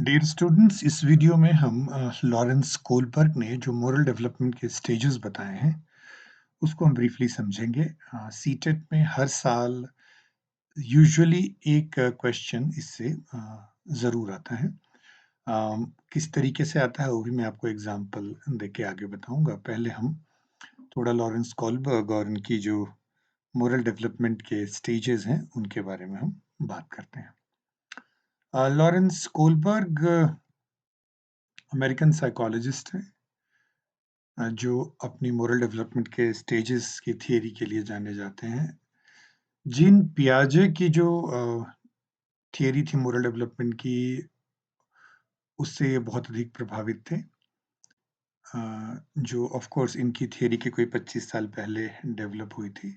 Dear students, इस video में हम लॉरेंस कोलबर्ग ने जो मोरल डेवलपमेंट के स्टेजेस बताए हैं, उसको हम ब्रीफली समझेंगे। सीटेट में हर साल यूजुअली एक क्वेश्चन इससे ज़रूर आता है। किस तरीके से आता है वो भी मैं आपको एग्जांपल देके आगे बताऊंगा। पहले हम थोड़ा लॉरेंस कोलबर्ग और उनकी जो मोरल डेवलपमेंट के स्टेजेस हैं, उनके बारे में हम बात करते हैं। लॉरेंस कोलबर्ग अमेरिकन साइकोलॉजिस्ट हैं, जो अपनी मोरल डेवलपमेंट के स्टेजेस की थियरी के लिए जाने जाते हैं। जीन पियाजे की जो थियरी थी मोरल डेवलपमेंट की, उससे ये बहुत अधिक प्रभावित थे। जो ऑफ कोर्स इनकी थियरी के कोई 25 साल पहले डेवलप हुई थी।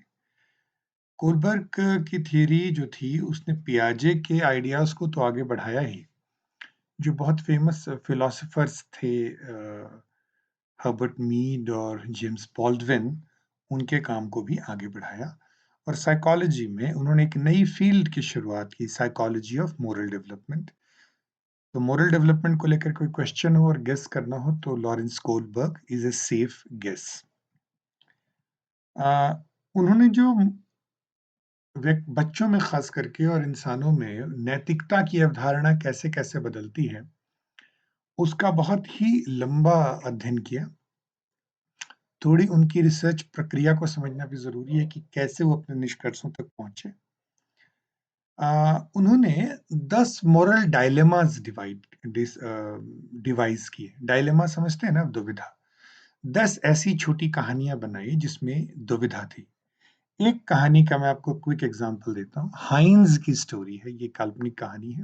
कोलबर्ग की थियरी जो थी, उसने पियाजे के आइडियाज को तो आगे बढ़ाया ही। जो बहुत फेमस फिलोसोफर्स थे, हर्बर्ट मीड और जेम्स बॉल्डविन, उनके काम को भी आगे बढ़ाया। और साइकोलॉजी में उन्होंने एक नई फील्ड की शुरुआत की, साइकोलॉजी ऑफ मोरल डेवलपमेंट। तो मोरल डेवलपमेंट को लेकर कोई क्वेश्चन हो और गेस करना हो तो Lawrence Kohlberg is a safe guess. उन्होंने जो बच्चों में खास करके और इंसानों में नैतिकता की अवधारणा कैसे कैसे बदलती है, उसका बहुत ही लंबा अध्ययन किया। थोड़ी उनकी रिसर्च प्रक्रिया को समझना भी ज़रूरी है कि कैसे वो अपने निष्कर्षों तक पहुँचे। उन्होंने 10 मोरल डायलेमास डिवाइस किए। डायलेमा समझते हैं ना, दुविधा। 10 ऐसी छोटी कहानियाँ बनाई जिसमें दुविधा थी। एक कहानी का मैं आपको क्विक एग्जांपल देता हूँ। हाइन्स की स्टोरी है, ये काल्पनिक कहानी है।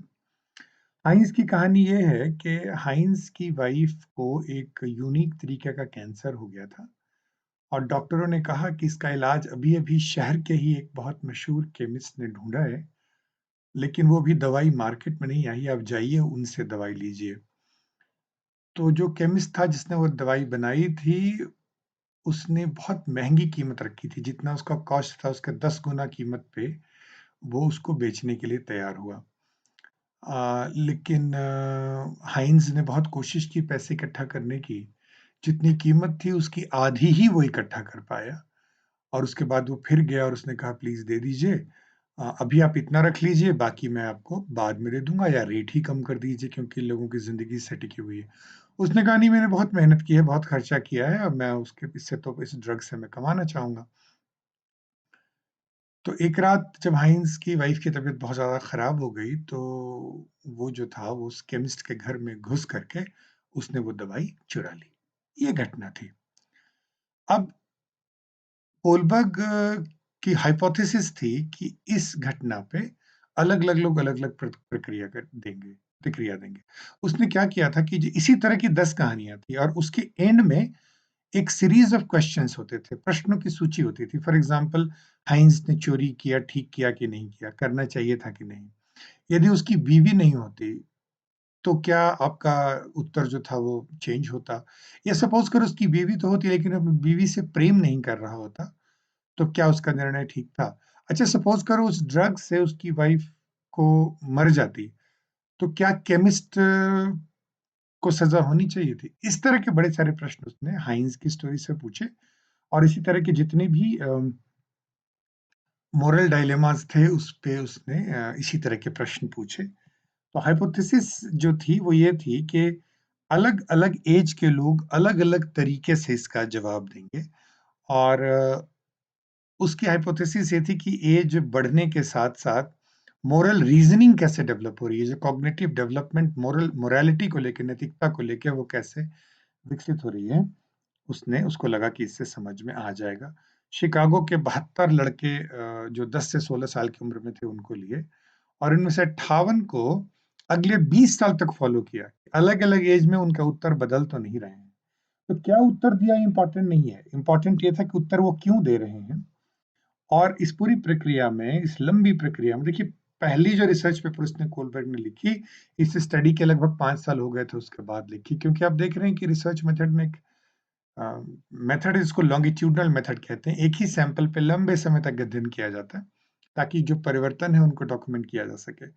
हाइन्स की कहानी ये है कि हाइन्स की वाइफ को एक यूनिक तरीके का कैंसर हो गया था और डॉक्टरों ने कहा कि इसका इलाज अभी-अभी शहर के ही एक बहुत मशहूर केमिस्ट ने ढूँढा है, लेकिन वो अभी दवाई मार्केट में नहीं आई है, आप जाइए उनसे दवाई लीजिए। तो जो केमिस्ट था जिसने वो दवाई बनाई थी, उसने बहुत महँगी कीमत रखी थी, जितना उसका कॉस्ट था उसके 10 गुना कीमत पे वो उसको बेचने के लिए तैयार हुआ। लेकिन हाइन्स ने बहुत कोशिश की पैसे इकट्ठा करने की, जितनी कीमत थी उसकी आधी ही वो इकट्ठा कर पाया। और उसके बाद वो फिर गया और उसने कहा प्लीज़ दे दीजिए। अभी आप इतना रख लीजिए, बाकी मैं आपको बाद में दे दूँगा या रेट ही कम कर दीजिए क्योंकि लोगों की ज़िंदगी इससे टिकी हुई है। उसने कहा नहीं, मैंने बहुत मेहनत की है, बहुत खर्चा किया है और मैं उसके इससे तो इस ड्रग से मैं कमाना चाहूँगा। तो एक रात जब हाइन्स की वाइफ़ की तबीयत बहुत ज़्यादा ख़राब हो गई, तो वो जो था वो उस केमिस्ट के घर में घुस करके उसने वो दवाई चुरा ली। ये घटना थी। अब कोलबर्ग की हाइपोथेसिस थी कि इस घटना पे अलग-अलग लोग अलग-अलग प्रतिक्रिया देंगे। उसने क्या किया था कि इसी तरह की 10 कहानियाँ थी और उसके एंड में एक सीरीज़ ऑफ क्वेश्चन्स होते थे, प्रश्नों की सूची होती थी। फॉर एग्ज़ाम्पल, हाइन्स ने चोरी किया, ठीक किया कि नहीं किया? करना चाहिए था कि नहीं? यदि उसकी बीवी नहीं होती, तो क्या आपका उत्तर जो था वो चेंज होता? या सपोज़ करो उसकी बीवी तो होती लेकिन अपनी बीवी से प्रेम नहीं कर रहा होता, तो क्या उसका निर्णय ठीक था? अच्छा, सपोज़ करो उस ड्रग से उसकी वाइफ़ को मर जाती, तो क्या केमिस्ट को सज़ा होनी चाहिए थी? इस तरह के बड़े सारे प्रश्न उसने हाइन्स की स्टोरी से पूछे और इसी तरह के जितने भी मोरल डायलेमास थे उस पे उसने इसी तरह के प्रश्न पूछे। तो हाइपोथेसिस जो थी वो ये थी कि अलग-अलग ऐज के लोग अलग-अलग तरीके से इसका जवाब देंगे और उसकी हाइपोथेसिस ये थी कि ऐज बढ़ने के साथ-साथ मोरल रीज़निंग कैसे डेवलप हो रही है, जो कॉग्निटिव डेवलपमेंट मोरालिटी को लेके, नैतिकता को लेके वो कैसे विकसित हो रही है, उसने उसको लगा कि इससे समझ में आ जाएगा। शिकागो के 72 लड़के जो 10 से 16 साल की उम्र में थे उनको लिए और इनमें से 58 को अगले 20 साल तक फॉलो किया। अलग-अलग ऐज में उनका उत्तर बदल तो नहीं रहे हैं। तो क्या उत्तर दिया इम्पोर्टेंट नहीं है, इम्पोर्टेंट ये था कि उत्तर वो क्यों दे रहे हैं। और इस पूरी प्रक्रिया में, इस लंबी प्रक्रिया में देखिए, पहली जो रिसर्च पेपर उसने कोलबर्ग ने लिखी, इस स्टडी के लगभग 5 साल हो गए थे उसके बाद लिखी, क्योंकि आप देख रहे हैं कि रिसर्च मेथड में एक मेथड है जिसको लॉन्गिट्यूडिनल मेथड कहते हैं। एक ही सैंपल पे लंबे समय तक अध्ययन किया जाता है, ताकि जो परिवर्तन है उनको डॉक्यूमेंट किया जा सके।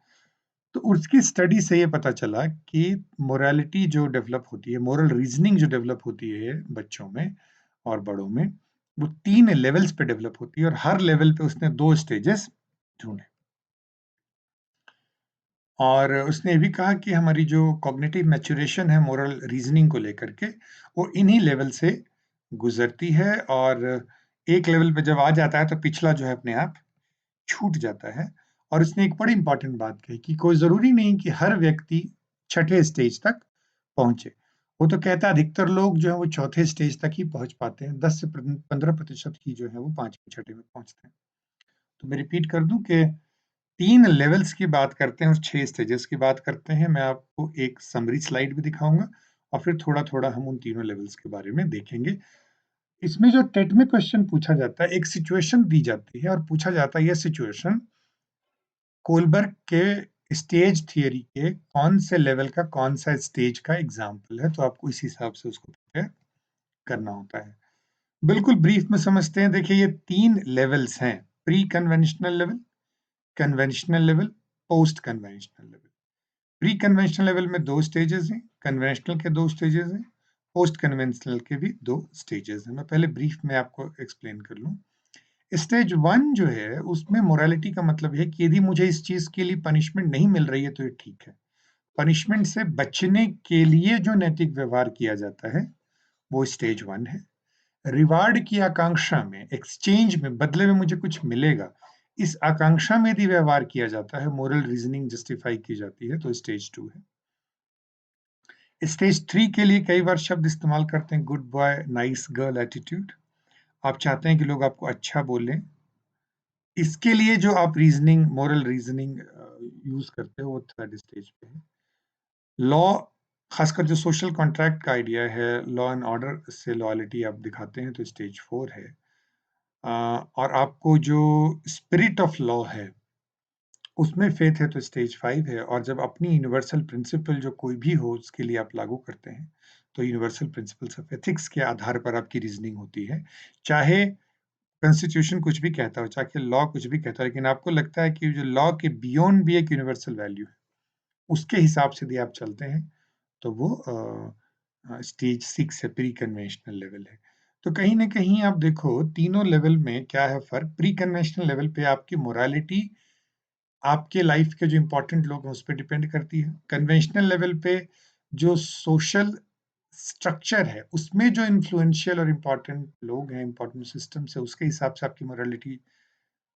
तो उसकी स्टडी से ये पता चला कि मोरालिटी जो डेवलप होती है, मोरल रीजनिंग जो डेवलप होती है बच्चों में और बड़ों में, वो 3 लेवल्स पे डेवलप होती है और हर लेवल पे उसने 2 स्टेजेस ढूँढे। और उसने ये भी कहा कि हमारी जो कॉग्निटिव मैच्योरेशन है मोरल रीजनिंग को लेकर के, वो इन्हीं लेवल से गुज़रती है और एक लेवल पे जब आ जाता है तो पिछला जो है अपने आप छूट जाता है। और उसने एक बड़ी इम्पोर्टेंट बात कही कि कोई ज़रूरी नहीं कि हर व्यक्ति छठे स्टेज तक पहुँचे। वो तो कहता है अधिकतर लोग जो है वो चौथे स्टेज तक ही पहुँच पाते हैं, 10 से 15% ही जो है वो 5वें छठे में पहुँचते हैं। तो मैं रिपीट कर दूँ कि 3 लेवल्स की बात करते हैं और 6 स्टेजेस की बात करते हैं। मैं आपको एक समरी स्लाइड भी दिखाऊँगा और फिर थोड़ा-थोड़ा हम उन तीनों लेवल्स के बारे में देखेंगे। इसमें जो टेट में क्वेश्चन पूछा जाता है, एक सिचुएशन दी जाती है और पूछा जाता है ये सिचुएशन कोलबर्ग के स्टेज थियरी के कौन से लेवल का कौन सा स्टेज का एग्जाम्पल है, तो आपको इस हिसाब से उसको प्रिपेयर करना होता है। बिल्कुल ब्रीफ में समझते हैं। देखिए ये 3 लेवल्स हैं, pre conventional level, conventional level, post conventional level. Pre conventional level में 2 स्टेजेस हैं, कन्वेंशनल के 2 स्टेजेस हैं, पोस्ट कन्वेंशनल के भी 2 स्टेजेस हैं। मैं पहले ब्रीफ में आपको एक्सप्लेन कर लूँ। स्टेज 1 जो है उसमें मोरालिटी का मतलब है कि यदि मुझे इस चीज़ के लिए पनिशमेंट नहीं मिल रही है तो ये ठीक है। पनिशमेंट से बचने के लिए जो नैतिक व्यवहार किया जाता है, वो स्टेज 1 है। रिवार्ड की आकांक्षा में, एक्सचेंज में, बदले में मुझे कुछ मिलेगा, इस आकांक्षा में यदि व्यवहार किया जाता है, मोरल रीजनिंग जस्टिफाई की जाती है, तो स्टेज 2 है। स्टेज 3 के लिए कई बार शब्द इस्तेमाल करते हैं, good boy, nice girl attitude. आप चाहते हैं कि लोग आपको अच्छा बोलें। इसके लिए जो आप रीजनिंग, मोरल रीजनिंग यूज़ करते हो, वो थर्ड स्टेज पे है। लॉ, खासकर जो सोशल कॉन्ट्रैक्ट का आइडिया है, लॉ एंड ऑर्डर से लॉयल्टी आप दिखाते हैं, तो स्टेज 4 है। और आपको जो स्पिरिट ऑफ लॉ है, उसमें फेथ है, तो स्टेज 5 है। और जब अपनी यूनिवर्सल प्रिंसिपल जो कोई भी हो, उसके लिए आप लागू करते हैं, तो यूनिवर्सल प्रिंसिपल्स ऑफ एथिक्स के आधार पर आपकी रीजनिंग होती है। चाहे कॉन्स्टिट्यूशन कुछ भी कहता हो, चाहे लॉ कुछ भी कहता हो, लेकिन आपको लगता है कि जो लॉ के बियॉन्ड भी एक यूनिवर्सल वैल्यू है, उसके हिसाब से यदि आप चलते हैं, तो वो स्टेज 6 है, प्री कन्वेंशनल लेवल है। तो कहीं न कहीं आप देखो तीनों लेवल में क्या है फ़र्क। प्री कन्वेंशनल लेवल पे आपकी मोरालिटी, आपके लाइफ़ के जो इम्पोर्टेंट लोग हैं, उस पे डिपेंड करती है। कन्वेंशनल लेवल पे जो सोशल स्ट्रक्चर है, उसमें जो इन्फ्लुएंशियल और इम्पोर्टेंट लोग हैं, इम्पोर्टेंट सिस्टम्स है, उसके हिसाब से आपकी मोरालिटी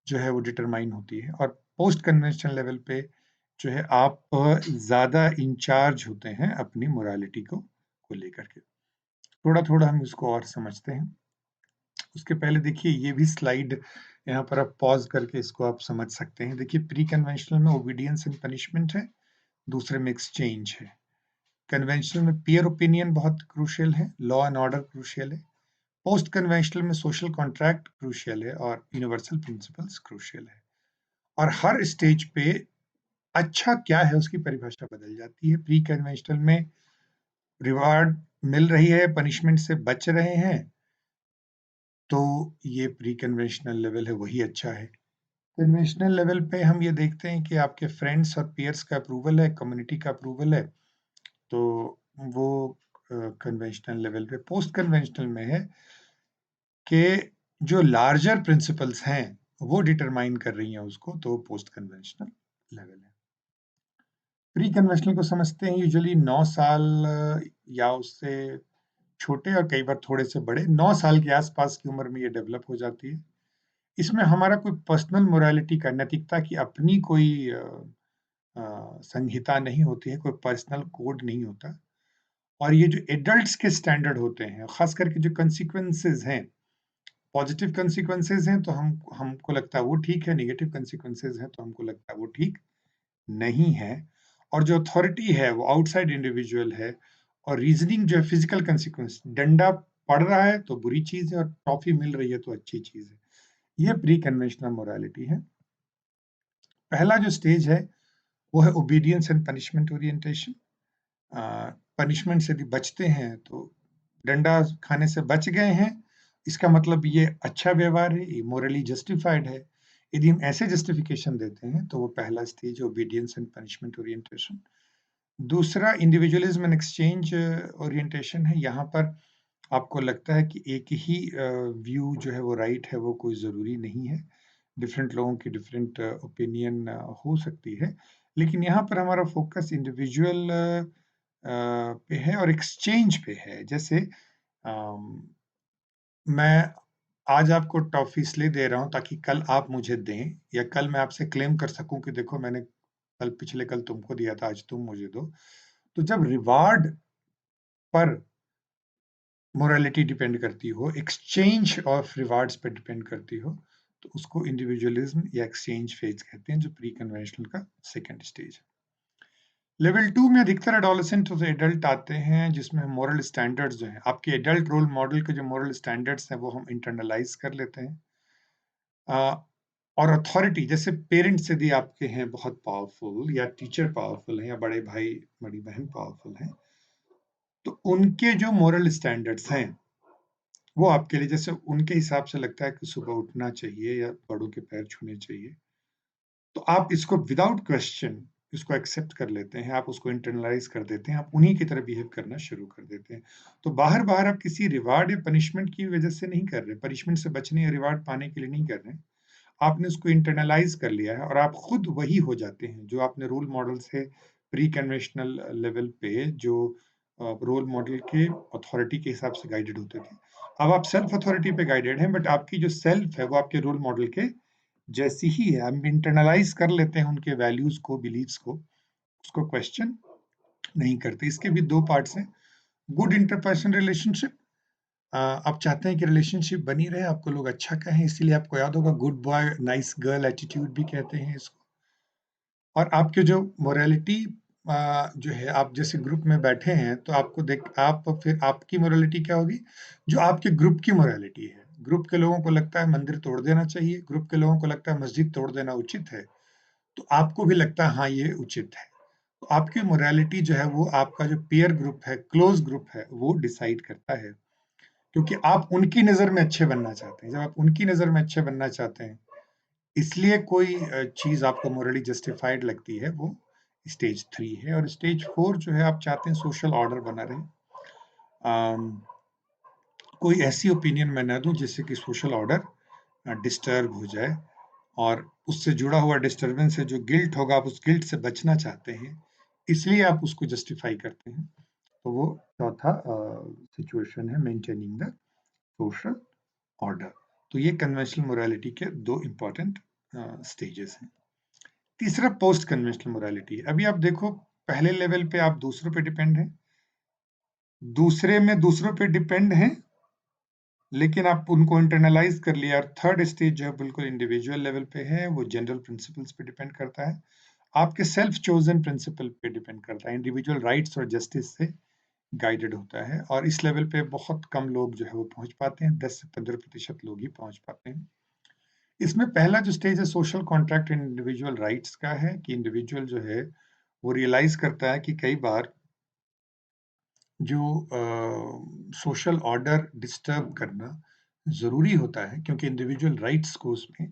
जो है वो डिटरमाइन होती है। और पोस्ट कन्वेंशनल लेवल पे जो है आप ज़्यादा इंचार्ज होते हैं अपनी मोरालिटी को लेकर के। थोड़ा-थोड़ा हम इसको और समझते हैं। उसके पहले देखिए ये भी स्लाइड यहाँ पर आप पॉज़ करके इसको आप समझ सकते हैं। देखिए प्री कन्वेंशनल में ओबीडियंस एंड पनिशमेंट है, दूसरे में एक्सचेंज है। कन्वेंशनल में पीयर ओपिनियन बहुत क्रूशियल है, लॉ एंड ऑर्डर क्रूशियल है। पोस्ट कन्वेंशनल में सोशल कॉन्ट्रैक्ट क्रूशियल है और यूनिवर्सल प्रिंसिपल्स क्रूशियल है। और हर स्टेज पे अच्छा क्या है उसकी परिभाषा बदल जाती है। प्री कन्वेंशनल में रिवार्ड मिल रही है, पनिशमेंट से बच रहे हैं, तो ये प्री कन्वेंशनल लेवल है, वही अच्छा है। कन्वेंशनल लेवल पे हम ये देखते हैं कि आपके फ्रेंड्स और पीयर्स का अप्रूवल है, कम्युनिटी का अप्रूवल है, तो वो कन्वेंशनल लेवल पे। पोस्ट कन्वेंशनल में है कि जो लार्जर प्रिंसिपल्स हैं, वो डिटरमाइन कर रही हैं उसको, तो पोस्ट कन्वेंशनल लेवल है। प्री कन्वेंशनल को समझते हैं यूजुअली 9 साल या उससे छोटे और कई बार थोड़े से बड़े, 9 साल के आस-पास की उम्र में ये डेवलप हो जाती है। इसमें हमारा कोई पर्सनल मोरालिटी का, नैतिकता की अपनी कोई संहिता नहीं होती है, कोई पर्सनल कोड नहीं होता। और ये जो एडल्ट्स के स्टैंडर्ड होते हैं, ख़ास करके जो कॉन्सिक्वेंसेज़ हैं, पॉज़िटिव कॉन्सिक्वेंसेज़ हैं, तो हमको लगता है वो ठीक है, नेगेटिव कॉन्सिक्वेंसेज़ हैं, तो हमको लगता है वो ठीक नहीं है। और जो अथॉरिटी है, वो आउटसाइड इंडिविजुअल है। और रीज़निंग जो है फिज़िकल कॉन्सिक्वेंस, डंडा पड़ रहा है तो बुरी चीज़ है और टॉफ़ी मिल रही है तो अच्छी चीज़ है। ये प्री कन्वेंशनल मोरालिटी है। पहला जो स्टेज है, वो है obedience and punishment orientation. A, punishment से यदि बचते हैं तो डंडा खाने से बच गए हैं, इसका मतलब ये अच्छा व्यवहार है, ये मोरली जस्टिफाइड है। यदि हम ऐसे जस्टिफिकेशन देते हैं तो वो पहला stage obedience and punishment orientation. दूसरा इंडिविजुअलिज्म एंड एक्सचेंज ओरिएंटेशन है। यहाँ पर आपको लगता है कि एक ही व्यू जो है वो राइट है, वो कोई ज़रूरी नहीं है। डिफरेंट लोगों की डिफरेंट ओपिनियन हो सकती है, लेकिन यहाँ पर हमारा फोकस इंडिविजुअल पे है और एक्सचेंज पे है। जैसे अम, मैं आज आपको टॉफ़ी इसलिए दे रहा हूँ ताकि कल आप मुझे दें, या कल मैं आपसे क्लेम कर सकूँ कि देखो मैंने पिछले कल तुमको दिया था, आज तुम मुझे दो। तो जब रिवार्ड पर मोरालिटी डिपेंड करती हो, एक्सचेंज ऑफ रिवार्ड्स पे डिपेंड करती हो, तो उसको इंडिविजुअलिज्म या एक्सचेंज फेज कहते हैं, जो प्री कन्वेंशनल का सेकंड स्टेज है। लेवल 2 में अधिकतर एडोलेसेंट और एडल्ट आते हैं, जिसमें हम मोरल स्टैंडर्ड्स जो हैं, आपके एडल्ट रोल मॉडल के जो मोरल स्टैंडर्ड्स हैं, वो हम इंटरनलाइज कर लेते हैं। और अथॉरिटी, जैसे पेरेंट्स यदि आपके हैं बहुत पावरफुल, या टीचर पावरफुल हैं, या बड़े भाई बड़ी बहन पावरफुल हैं, तो उनके जो मोरल स्टैंडर्ड्स हैं, वो आपके लिए, जैसे उनके हिसाब से लगता है कि सुबह उठना चाहिए या बड़ों के पैर छूने चाहिए, तो आप इसको विदाउट क्वेश्चन इसको एक्सेप्ट कर लेते हैं, आप उसको इंटरनलाइज कर देते हैं, आप उन्हीं की तरह बिहेव करना शुरू कर देते हैं। तो बाहर-बाहर आप किसी रिवार्ड या पनिशमेंट की वजह से नहीं कर रहे, पनिशमेंट से बचने या रिवार्ड पाने के लिए नहीं कर रहे हैं। आपने उसको इंटरनलाइज कर लिया है और आप खुद वही हो जाते हैं, जो आपने रोल मॉडल से प्री कन्वेंशनल लेवल पे जो रोल मॉडल के अथॉरिटी के हिसाब से गाइडेड होते थे। अब आप सेल्फ अथॉरिटी पे गाइडेड हैं, बट आपकी जो सेल्फ है वो आपके रोल मॉडल के जैसी ही है। हम इंटरनलाइज कर लेते हैं उनके वैल्यूज को, बिलीव्स को, उसको क्वेश्चन नहीं करते। इसके भी दो पार्ट्स हैं। गुड इंटरपर्सनल रिलेशनशिप, आप चाहते हैं कि रिलेशनशिप बनी रहे, आपको लोग अच्छा कहें, इसीलिए आपको याद होगा good boy nice girl attitude भी कहते हैं इसको। और आपके जो मोरालिटी जो है, आप जैसे ग्रुप में बैठे हैं तो आपको देख आप फिर आपकी मोरालिटी क्या होगी, जो आपके ग्रुप की मोरालिटी है। ग्रुप के लोगों को लगता है मंदिर तोड़ देना चाहिए, ग्रुप के लोगों को लगता है मस्जिद तोड़ देना उचित है, तो आपको भी लगता है हाँ ये उचित है। तो आपकी मोरालिटी जो है वो आपका जो पीयर ग्रुप है, क्लोज ग्रुप है, वो डिसाइड करता है, क्योंकि आप उनकी नज़र में अच्छे बनना चाहते हैं। जब आप उनकी नज़र में अच्छे बनना चाहते हैं, इसलिए कोई चीज़ आपको मोरली जस्टिफाइड लगती है, वो स्टेज 3 है। और स्टेज 4 जो है, आप चाहते हैं सोशल ऑर्डर बना रहे। अम, कोई ऐसी ओपिनियन मैं ना दूँ जिससे कि सोशल ऑर्डर डिस्टर्ब हो जाए, और उससे जुड़ा हुआ डिस्टर्बेंस से जो गिल्ट होगा, आप उस गिल्ट से बचना चाहते हैं, इसलिए आप उसको जस्टिफाई करते हैं। तो वो चौथा सिचुएशन है, मेंटेनिंग द सोशल ऑर्डर। तो ये कन्वेंशनल मोरालिटी के 2 इम्पोर्टेंट स्टेजेस हैं। तीसरा पोस्ट कन्वेंशनल मोरालिटी है। अभी आप देखो, पहले लेवल पे आप दूसरों पे डिपेंड हैं, दूसरे में दूसरों पे डिपेंड हैं, लेकिन आप उनको इंटरनलाइज कर लिया। और थर्ड स्टेज जो है बिल्कुल इंडिविजुअल लेवल पे है, वो जनरल प्रिंसिपल्स पे डिपेंड करता है, आपके सेल्फ चोजन प्रिंसिपल पे डिपेंड करता है, इंडिविजुअल राइट्स और जस्टिस से गाइडेड होता है। और इस लेवल पे बहुत कम लोग जो है वो पहुंच पाते हैं, 10 से 15% लोग ही पहुंच पाते हैं। इसमें पहला जो स्टेज है social contract and individual rights का है, कि इंडिविजुअल जो है वो रियलाइज करता है कि कई बार जो सोशल ऑर्डर डिस्टर्ब करना ज़रूरी होता है, क्योंकि इंडिविजुअल राइट्स को उसमें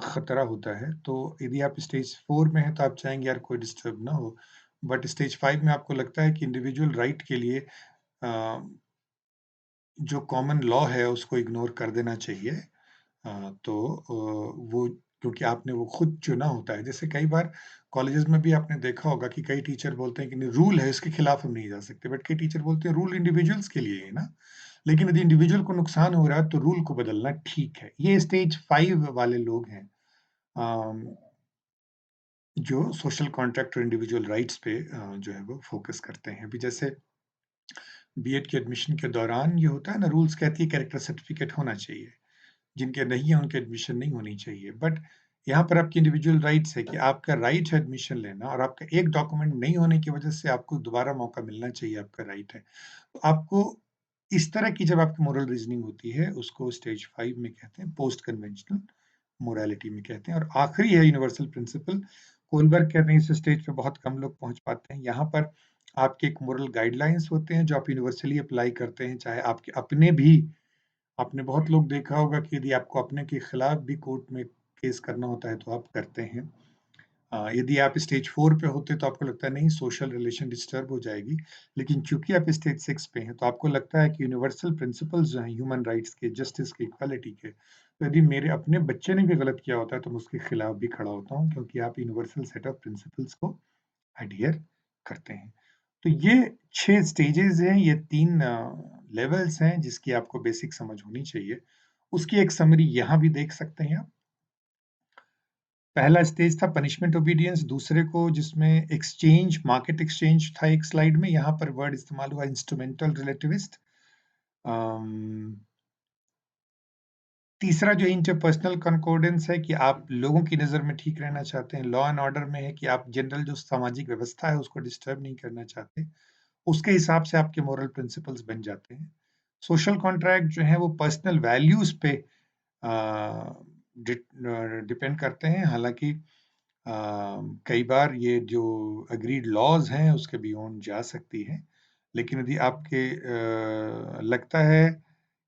खतरा होता है। तो यदि आप स्टेज 4 में हैं तो आप चाहेंगे यार कोई डिस्टर्ब ना हो, बट स्टेज 5 में आपको लगता है कि इंडिविजुअल राइट के लिए जो कॉमन लॉ है उसको इग्नोर कर देना चाहिए। तो वो, क्योंकि आपने वो खुद चुना होता है। जैसे कई बार कॉलेजेस में भी आपने देखा होगा कि कई टीचर बोलते हैं कि नहीं, रूल है इसके खिलाफ हम नहीं जा सकते, बट कई टीचर बोलते हैं रूल इंडिविजुअल्स के लिए है ना, लेकिन यदि इंडिविजुअल को नुकसान हो रहा है तो रूल को बदलना ठीक है। ये स्टेज 5 वाले लोग हैं, अम, जो सोशल कॉन्ट्रैक्ट और इंडिविजुअल राइट्स पे जो है वो फोकस करते हैं। अभी जैसे बीएड के एडमिशन के दौरान ये होता है ना, रूल्स कहती है कैरेक्टर सर्टिफिकेट होना चाहिए, जिनके नहीं है उनकी एडमिशन नहीं होनी चाहिए। बट यहाँ पर आपकी इंडिविजुअल राइट्स है कि आपका राइट है एडमिशन लेना, और आपका एक डॉक्यूमेंट नहीं होने की वजह से आपको दोबारा मौका मिलना चाहिए, आपका राइट है। तो आपको इस तरह की जब आपकी मोरल रीजनिंग होती है, उसको स्टेज 5 में कहते हैं, पोस्ट कन्वेंशनल मोरालिटी में कहते हैं। और आखिरी है यूनिवर्सल प्रिंसिपल। कोलबर्ग कहते हैं इस स्टेज पे बहुत कम लोग पहुंच पाते हैं। यहाँ पर आपके एक मोरल गाइडलाइंस होते हैं जो आप यूनिवर्सली अप्लाई करते हैं, चाहे आपके अपने भी। आपने बहुत लोग देखा होगा कि यदि आपको अपने के खिलाफ भी कोर्ट में फेस करना होता है तो आप करते हैं। यदि आप स्टेज 4 पे होते तो आपको लगता है नहीं सोशल रिलेशन डिस्टर्ब हो जाएगी, लेकिन चूँकि आप स्टेज 6 पे हैं तो आपको लगता है कि यूनिवर्सल प्रिंसिपल्स जो हैं ह्यूमन राइट्स के, जस्टिस के, इक्वालिटी के, तो यदि मेरे अपने बच्चे ने भी गलत किया होता है तो मैं उसके खिलाफ भी खड़ा होता हूँ क्योंकि आप यूनिवर्सल सेट ऑफ प्रिंसिपल्स को एडहियर करते हैं। तो ये 6 स्टेजेज़ हैं, ये 3 लेवल्स हैं जिसकी आपको बेसिक समझ होनी चाहिए। उसकी एक समरी यहाँ भी देख सकते हैं आप। पहला स्टेज था पनिशमेंट ओबीडियंस, दूसरे को जिसमें एक्सचेंज, मार्केट एक्सचेंज था एक स्लाइड में, यहाँ पर वर्ड इस्तेमाल हुआ इंस्ट्रूमेंटल रिलेटिविस्ट। अम, तीसरा जो इंटरपर्सनल कॉन्कॉर्डेंस है कि आप लोगों की नज़र में ठीक रहना चाहते हैं। लॉ एंड ऑर्डर में है कि आप जनरल जो सामाजिक व्यवस्था है उसको डिस्टर्ब नहीं करना चाहते। उसके हिसाब से आपके मोरल प्रिंसिपल्स बन जाते हैं। सोशल कॉन्ट्रैक्ट जो है वो पर्सनल वैल्यूज़ पे डिपेंड करते हैं। हालाँकि कई बार ये जो एग्रीड लॉज़ हैं उसके बियॉन्ड जा सकती हैं। लेकिन यदि आपके लगता है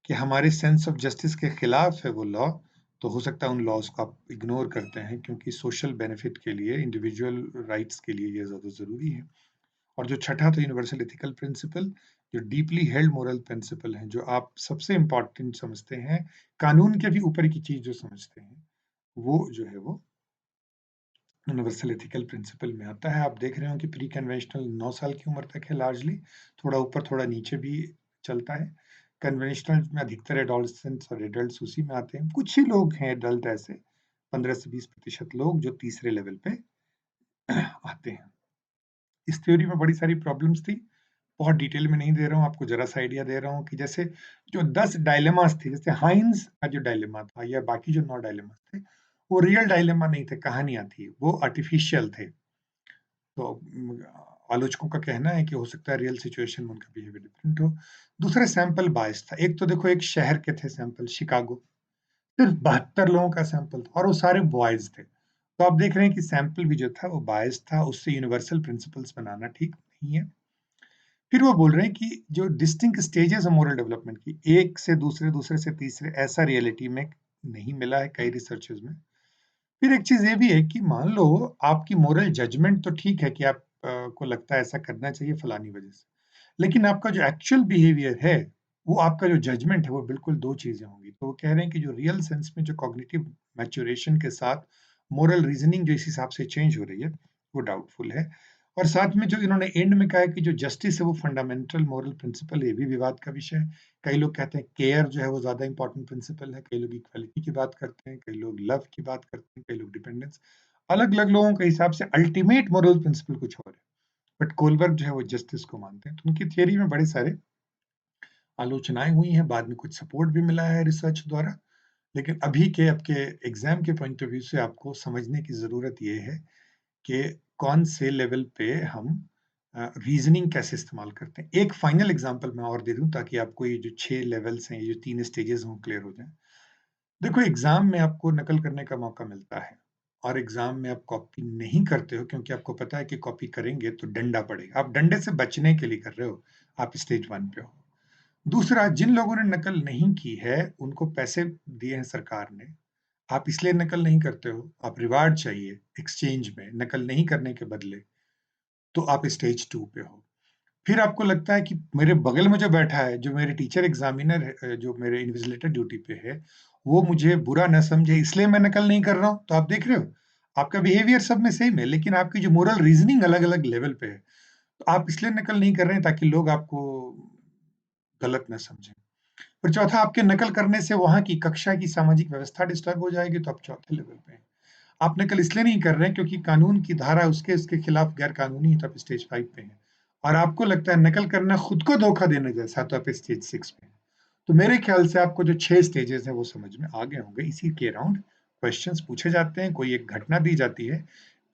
कि हमारे सेंस ऑफ जस्टिस के खिलाफ है वो लॉ, तो हो सकता है उन लॉज़ को आप इग्नोर करते हैं क्योंकि सोशल बेनिफिट के लिए, इंडिविजुअल राइट्स के लिए ये ज़्यादा ज़रूरी है। और जो छठा था यूनिवर्सल एथिकल प्रिंसिपल, जो डीपली हेल्ड मोरल प्रिंसिपल हैं, जो आप सबसे इम्पोर्टेंट समझते हैं, कानून के भी ऊपर की चीज़ जो समझते हैं, वो जो है वो यूनिवर्सल एथिकल प्रिंसिपल में आता है। आप देख रहे हो कि प्री कन्वेंशनल 9 साल की उम्र तक है लार्जली, थोड़ा ऊपर थोड़ा नीचे भी चलता है। कन्वेंशनल में अधिकतर एडोलेसेंट्स और एडल्ट्स उसी में आते हैं। कुछ ही लोग हैं एडल्ट ऐसे, 15 से 20% लोग जो तीसरे लेवल पे आते हैं। इस थ्योरी में बड़ी सारी प्रॉब्लम्स थी, बहुत डिटेल में नहीं दे रहा हूँ, आपको ज़रा-सा आइडिया दे रहा हूँ कि जैसे जो 10 डायलेमास थे, जैसे हाइन्स का जो डायलेमा था या बाकी जो 9 डायलेमास थे, वो रियल डायलेमा नहीं थे, कहानियाँ थी, वो आर्टिफिशियल थे। तो आलोचकों का कहना है कि हो सकता है रियल सिचुएशन में उनका बिहेवियर डिफरेंट हो। दूसरा सैंपल बायस था। एक तो देखो एक शहर के थे सैंपल शिकागो, सिर्फ 72 लोगों का सैंपल था और वो सारे बॉयज़ थे। तो आप देख रहे हैं कि सैंपल भी जो था वो बायस था, उससे यूनिवर्सल प्रिंसिपल्स बनाना ठीक नहीं है। फिर वो बोल रहे हैं कि जो डिस्टिंक्ट स्टेजेस है मोरल डेवलपमेंट की, एक से दूसरे, दूसरे से तीसरे, ऐसा रियलिटी में नहीं मिला है कई रिसर्चेज़ में। फिर एक चीज़ ये भी है कि मान लो आपकी मोरल जजमेंट तो ठीक है कि आप को लगता है ऐसा करना चाहिए फलानी वजह से। लेकिन आपका जो एक्चुअल बिहेवियर है, वो आपका जो जजमेंट है वो बिल्कुल 2 चीज़ें होंगी। तो वो कह रहे हैं कि जो रियल सेंस में जो कॉग्निटिव मैच्योरेशन के साथ मोरल रीज़निंग जो इस हिसाब से चेंज हो रही है, वो डाउटफुल है। और साथ में जो इन्होंने एंड में कहा है कि जो जस्टिस है वो फंडामेंटल मोरल प्रिंसिपल है, ये भी विवाद का विषय है। कई लोग कहते हैं केयर जो है वो ज़्यादा इम्पोर्टेंट प्रिंसिपल है, कई लोग इक्वालिटी की बात करते हैं, कई लोग लव की बात करते हैं, कई लोग डिपेंडेंस। अलग-अलग लोगों के हिसाब से अल्टीमेट मोरल प्रिंसिपल कुछ और है। बट कोलबर्ग जो है वो जस्टिस को मानते हैं। तो उनकी थियरी में बड़े सारे आलोचनाएँ हुई हैं, बाद में कुछ सपोर्ट भी मिला है रिसर्च द्वारा। लेकिन अभी के आपके एग्ज़ाम के पॉइंट ऑफ व्यू से आपको समझने की ज़रूरत ये है कि कौन से लेवल पे हम रीज़निंग कैसे इस्तेमाल करते हैं। एक फाइनल एग्ज़ाम्पल मैं और दे दूँ ताकि आपको ये जो 6 लेवल्स हैं, ये जो 3 स्टेजेज़ हैं वो क्लियर हो जाएँ। देखो एग्ज़ाम में आपको नकल करने का मौका मिलता है और एग्ज़ाम में आप कॉपी नहीं करते हो क्योंकि आपको पता है कि कॉपी करेंगे तो डंडा पड़ेगा। आप डंडे से बचने के लिए कर रहे हो, आप स्टेज 1 पे हो। दूसरा जिन लोगों ने नकल नहीं की है, उनको पैसे दिए हैं सरकार ने। आप इसलिए नकल नहीं करते हो, आप रिवार्ड चाहिए एक्सचेंज में नकल नहीं करने के बदले, तो आप स्टेज 2 पे हो। फिर आपको लगता है कि मेरे बगल में जो बैठा है, जो मेरे टीचर एग्ज़ामिनर है जो मेरे इन्विजिलेटर ड्यूटी पे है, वो मुझे बुरा ना समझे इसलिए मैं नकल नहीं कर रहा हूँ। तो आप देख रहे हो, आपका बिहेवियर सब में सेम है, लेकिन आपकी जो मोरल रीज़निंग अलग-अलग लेवल पे है। तो आप इसलिए नकल नहीं कर रहे हैं ताकि लोग आपको गलत ना समझें। और चौथा आपके नकल करने से वहाँ की कक्षा की सामाजिक व्यवस्था डिस्टर्ब हो जाएगी, तो आप चौथे लेवल पे हैं। आप नकल इसलिए नहीं कर रहे हैं क्योंकि कानून की धारा उसके खिलाफ गैर कानूनी है, तो आप स्टेज 5 पे हैं। और आपको लगता है नकल करना खुद को धोखा देने जैसा, तो आप स्टेज 6 पे हैं। तो मेरे ख्याल से आपको जो 6 स्टेजेज़ हैं वो समझ में आ गए होंगे। इसी के अराउंड क्वेश्चन्स पूछे जाते हैं, कोई एक घटना दी जाती है,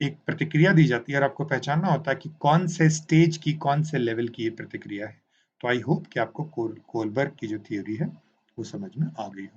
एक प्रतिक्रिया दी जाती है और आपको पहचानना होता है कि कौन से स्टेज की, कौन से लेवल की ये प्रतिक्रिया है। तो आई होप कि आपको कोलबर्ग की जो थ्योरी है, वो समझ में आ गई हो।